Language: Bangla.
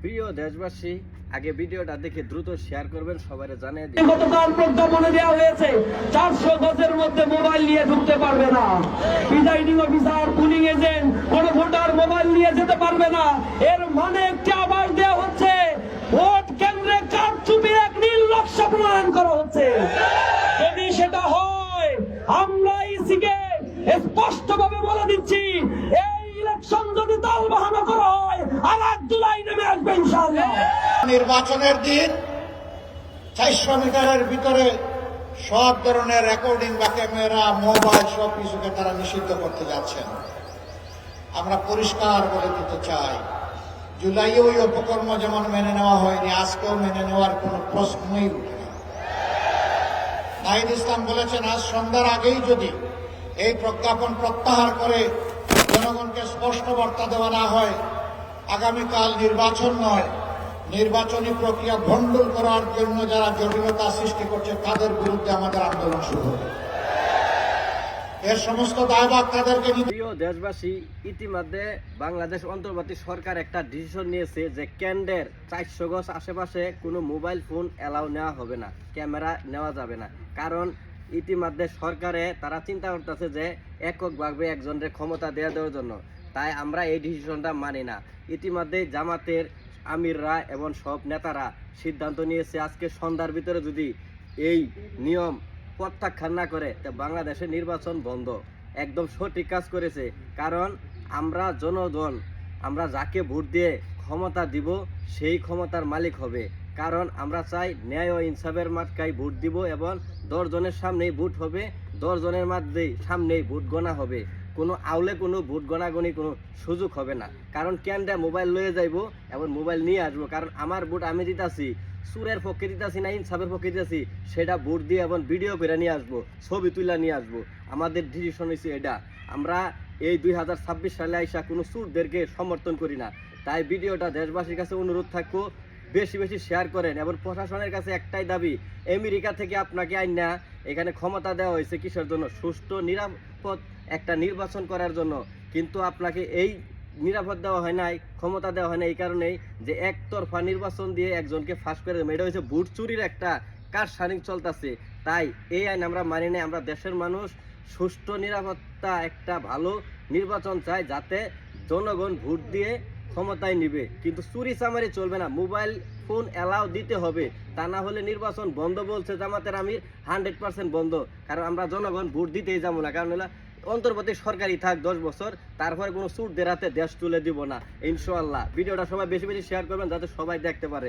প্রিয় দেশবাসী, আগে ভিডিওটা দেখে দ্রুত শেয়ার করবেন, সবাই জানিয়ে দিন। গতকাল প্রজ্ঞাপনে দেওয়া হয়েছে 400 গজের মধ্যে মোবাইল নিয়ে ঢুকতে পারবে না। প্রিজাইডিং অফিসার, পুলিং এজেন্ট কোন ভোটার মোবাইল নিয়ে যেতে পারবে না। এর মানে একটি আভাস দেওয়া হচ্ছে ভোট কেন্দ্রে কারচুপির এক নীল নকশা প্রণয়ন করা হচ্ছে। যদি সেটা হয়, আমরা ইসিকে স্পষ্টভাবে বলে দিচ্ছি, এই ইলেকশন যদি তালবাহানা করা হয়, আর জুলাই নেমে আসবে ইনশাআল্লাহ। নির্বাচনের দিন 400 মিটারের ভিতরে সব ধরনের রেকর্ডিং বা ক্যামেরা, মোবাইল সব কিছুকে তারা নিষিদ্ধ করতে যাচ্ছেন। আমরা পরিষ্কার বলে দিতে চাই, জুলাইয়ে ওই অপকর্ম যেমন মেনে নেওয়া হয়নি, আজকেও মেনে নেওয়ার কোনো প্রশ্নই উঠে না। নাহিদ ইসলাম বলেছেন, আজ সন্ধ্যার আগেই যদি এই প্রজ্ঞাপন প্রত্যাহার করে জনগণকে স্পষ্ট বার্তা দেওয়া না হয়, আগামীকাল নির্বাচন নয়, নির্বাচনী প্রক্রিয়া ভণ্ডুল করার জন্য যারা জটিলতা সৃষ্টি করছে তাদের বিরুদ্ধে আমাদের আন্দোলন শুরু হবে। এর সমস্ত দায়ভার তাদেরকে নিতে। প্রিয় দেশবাসী, ইতিমধ্যে বাংলাদেশ অন্তর্বর্তী সরকার একটা ডিসিশন নিয়েছে যে কেন্দ্রের 400 গজ আশেপাশে কোনো মোবাইল ফোন অ্যালাউ নেওয়া হবে না, ক্যামেরা নেওয়া যাবে না। কারণ ইতিমধ্যে সরকারে তারা চিন্তা করতেছে যে এককভাবে একজনের ক্ষমতা দেওয়ার জন্য। তাই আমরা এই ডিসিশনটা মানি না। ইতিমধ্যে জামাতের আমিররা এবং সব নেতারা সিদ্ধান্ত নিয়েছে, আজকে সন্ধ্যার ভিতরে যদি এই নিয়ম প্রত্যাখ্যান না করে তো বাংলাদেশের নির্বাচন বন্ধ। একদম সঠিক কাজ করেছে। কারণ আমরা জনগণ, আমরা যাকে ভোট দিয়ে ক্ষমতা দিব সেই ক্ষমতার মালিক হবে। কারণ আমরা চাই ন্যায় ও ইনসাফের মার্কায় ভোট দিব এবং 10 জনের সামনেই ভোট হবে, 10 জনের মধ্যেই সামনেই ভোট গণা হবে। কোনো আউলে কোনো ভোট গণাগণি কোনো সুযোগ হবে না। কারণ কেন্দ্রে মোবাইল লয়ে যাইব এবং মোবাইল নিয়ে আসবো। কারণ আমার ভোট আমি দিতাছি, সুরের পক্ষে দিতাছি না ইনসাফের পক্ষে দিতাছি, সেটা ভোট দিয়ে এবং ভিডিও করে নিয়ে আসবো, ছবি তুলে নিয়ে আসবো। আমাদের ডিসিশন হয়েছে এটা। আমরা এই 2026 সালে আইসা কোনো সুরদেরকে সমর্থন করি না। তাই ভিডিওটা দেশবাসীর কাছে অনুরোধ থাকবো, বেশি বেশি শেয়ার করেন। এবং প্রশাসনের কাছে একটাই দাবি, আমেরিকা থেকে আপনাকে আইন না এখানে ক্ষমতা দেওয়া হয়েছে কিসের জন্য? সুষ্ঠু নিরাপদ একটা নির্বাচন করার জন্য। কিন্তু আপনাকে এই নিরাপদ দেওয়া হয় নাই, ক্ষমতা দেওয়া হয় না এই কারণেই যে একতরফা নির্বাচন দিয়ে একজনকে ফাঁস করে দেবে। এটা হচ্ছে ভোট চুরির একটা কারসানি চলতেছে। তাই এই আইন আমরা মানি না। আমরা দেশের মানুষ সুষ্ঠু নিরাপত্তা একটা ভালো নির্বাচন চাই, যাতে জনগণ ভোট দিয়ে ক্ষমতায় নিবে। কিন্তু চুরি চামারি চলবে না, মোবাইল ফোন অ্যালাউ দিতে হবে। তা না হলে নির্বাচন বন্ধ বলছে জামাতের আমির, 100% বন্ধ। কারণ আমরা জনগণ ভোট দিতেই যাবো না। কারণ হলো অন্তর্বর্তী সরকারই থাক 10 বছর, তারপরে কোনো চুরদের হাতে দেশ তুলে দিব না ইনশাআল্লাহ। ভিডিওটা সবাই বেশি বেশি শেয়ার করবেন যাতে সবাই দেখতে পারে।